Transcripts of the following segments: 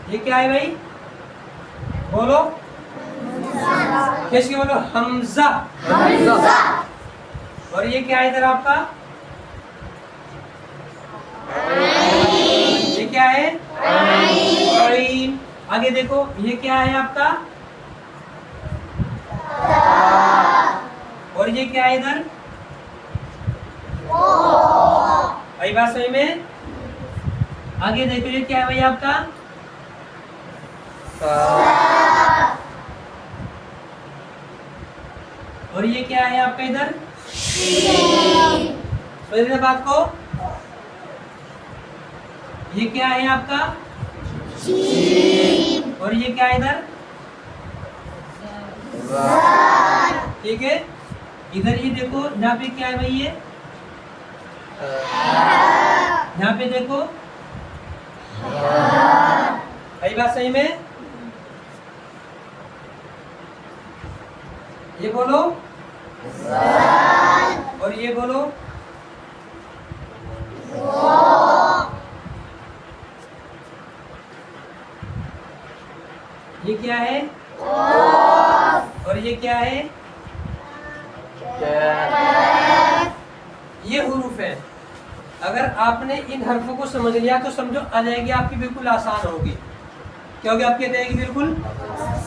ये क्या है भाई? बोलो कैसे बोलो? हमजा। और ये क्या है इधर आपका? ये क्या है? आइन। आगे देखो ये क्या है आपका? और ये क्या है इधर? भाई बात सही में? आगे देखो ये क्या है भाई आपका? और ये क्या है आपका इधर? समझ बात को? ये क्या है आपका? और ये क्या है इधर? ठीक है। इधर ये देखो यहाँ पे क्या है भाई? ये यहाँ पे देखो भाई बात सही में? ये बोलो और ये बोलो। ये क्या है? और ये क्या है? ये हुरूफ है। अगर आपने इन हरफों को समझ लिया तो समझो अदायगी आपकी बिल्कुल आसान होगी। क्या होगी आपकी अदायगी? बिल्कुल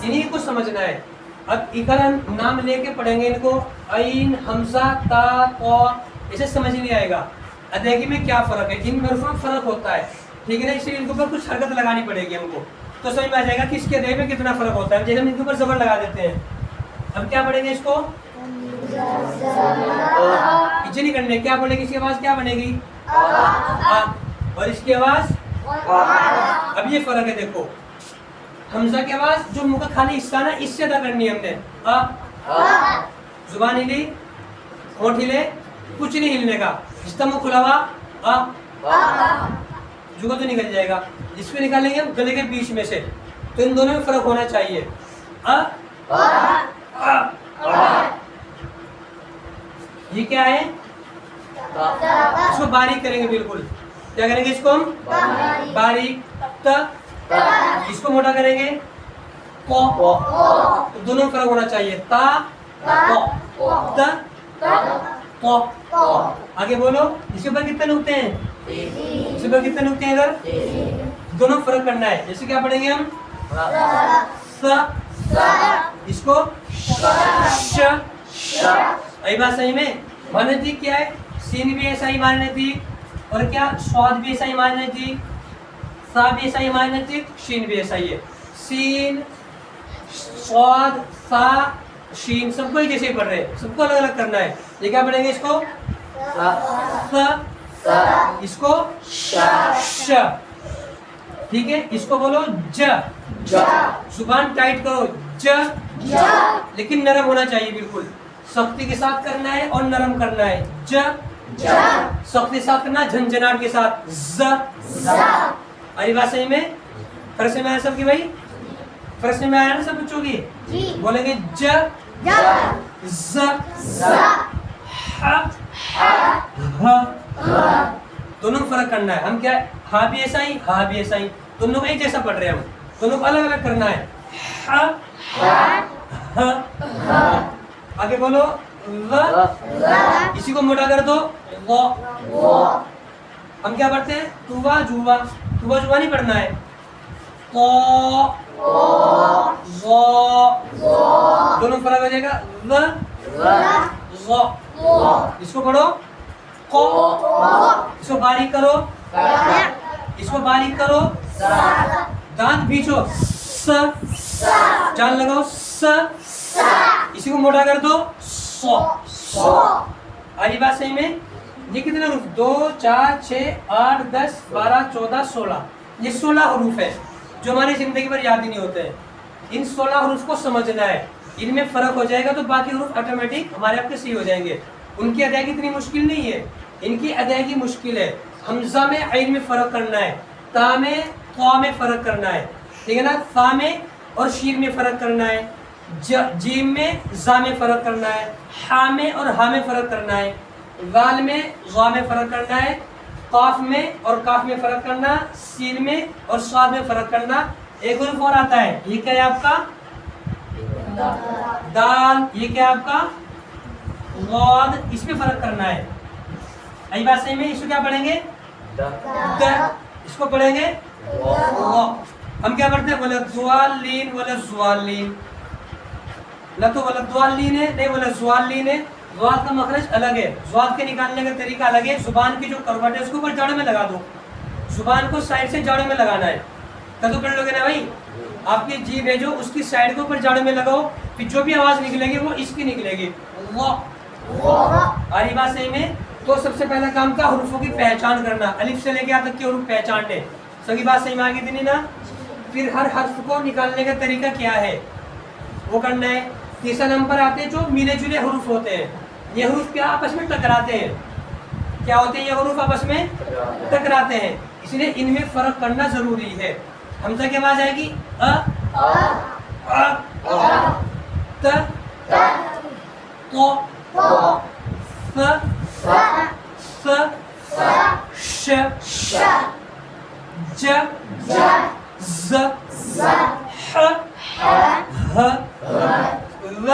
इन्हीं को समझना है। अब इकरा नाम लेके पढ़ेंगे इनको, आइन, हमजा, ता, क़, इसे समझ नहीं आएगा अदायगी में क्या फ़र्क है। इन हरफों में फ़र्क होता है, ठीक है ना? इसलिए इनके ऊपर कुछ हरकत लगानी पड़ेगी हमको, तो समझ में आ जाएगा कि इसके अदायगी में कितना फ़र्क होता है। जैसे हम इनके ऊपर ज़बर लगा देते हैं, अब क्या पढ़ेंगे इसको? पीछे नहीं करने, क्या बोलेगी? इसकी आवाज़ क्या बनेगी? और इसकी आवाज़। अब ये फ़र्क है देखो, हमजा की आवाज़ जो मुंह का खाली हिस्सा ना, इससे अदा करनी है हमने। जुबान हिले, होंठ हिले, कुछ नहीं हिलने का, हिस्सा मुंह खुला हुआ जुगा तो निकल जाएगा। जिसको निकालेंगे हम गले के बीच में से, तो इन दोनों में फर्क होना चाहिए। ये क्या है? इसको बारीक करेंगे बिल्कुल। क्या करेंगे इसको हम? बारीक। इसको मोटा करेंगे को। तो दोनों में फर्क होना चाहिए। ता को। आगे बोलो। इसके ऊपर कितने नुक्ते हैं? इसके ऊपर कितने नुक्ते हैं इधर? दोनों फर्क करना है। जैसे क्या पढ़ेंगे हम? इसको श। यही बात सही में? मानने थी क्या है? सीन भी ऐसा ही मानने थी, और क्या स्वाद भी ऐसा ही मानने थी, सा भी ऐसा ही मानने थी, शीन भी ऐसा ही है। सीन, स्वाद, सा, शीन सबको ही जैसे ही पढ़ रहे हैं, सबको अलग अलग करना है। ये क्या पढ़ेंगे इसको? इसको श। ठीक है। इसको बोलो ज। जुबान टाइट करो, ज। लेकिन नरम होना चाहिए, बिल्कुल सख्ती के साथ करना है और नरम करना है। ज। सख्ती के साथ करना, झंझनाट के साथ ज। अरे बात सही में? फर्क में आया सबकी भाई? फर्क में आया ना सब बच्चों की? बोलेंगे ज, ज, ह। दोनों फर्क करना है। हम क्या, हा भी ऐसा ही, हा भी ऐसा ही, दोनों को एक जैसा पढ़ रहे हैं हम, दोनों को अलग अलग करना है। आगे बोलो व। इसी को मोटा कर दो, वो। हम क्या पढ़ते हैं? तुवा जुवा। तुवा जुवा नहीं पढ़ना है। दोनों फर्क हो जाएगा। इसको पढ़ो को। इसको बारीक करो, इसको बारीक करो, दांत भींचो, स। जान लगाओ, स। इसी को मोटा कर दो, सो। आई बात सही में? ये कितने हरूफ? 2, 4, 6, 8, 10, 12, 14, 16। ये 16 हरूफ है जो हमारी जिंदगी भर याद ही नहीं होते हैं। इन 16 हरूफ को समझना है, इनमें फर्क हो जाएगा तो बाकी हरूफ ऑटोमेटिक हमारे आपके सही हो जाएंगे। उनकी अदायगी इतनी मुश्किल नहीं है, इनकी अदायगी मुश्किल है। हमजा में आइन में फर्क करना है, ता में क़ा में फर्क करना है, ठीक है ना? फा में और शीन में फर्क करना है, जीम में जा में फर्क करना है, हा में और हा में फर्क करना है, वाल में ज़ा में फर्क करना है, काफ में और काफ में फर्क करना, सीन में और स्वाद में फर्क करना, एक हुर्फ और आता है, ये क्या है आपका दाल, ये क्या है आपका गौद। इसमें फर्क करना है। आई बात सही में? इसको क्या पढ़ेंगे द, इसको पढ़ेंगे वो। हम क्या पढ़ते हैं बोले जुआलीन, बोले जुआलीन, न तो बोले दुआलीन है, नहीं बोले जुआलीन है। ज़्वाद का मखरज अलग है, ज़्वाद के निकालने का तरीका अलग है। जुबान की जो करवट है उसको ऊपर जड़ में लगा दो, जुबान को साइड से जड़ में लगाना है। तो पढ़ लोगे ना भाई, आपकी जीभ है जो उसकी साइड के ऊपर जड़ में लगाओ, फिर जो भी आवाज निकलेगी वो इसकी निकलेगी वो। आ रही बात सही में? तो सबसे पहला काम का हुरूफों की पहचान करना, अलिफ से लेके यहाँ तक के हुरूफ पहचानने। सही बात सही में आ गई थी ना? फिर हर हर्फ को निकालने का तरीका क्या है वो करना है। तीसरा नंबर आते हैं जो मिले जुले हुरूफ होते हैं। ये हुरूफ क्या आपस में टकराते हैं, क्या होते हैं ये हुरूफ आपस में टकराते हैं, इसलिए इनमें फर्क करना जरूरी है। हमजा की आवाज आएगी अ त तो स श ज ज ह ह र ग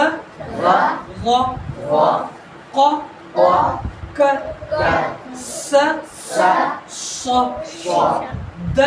क स स द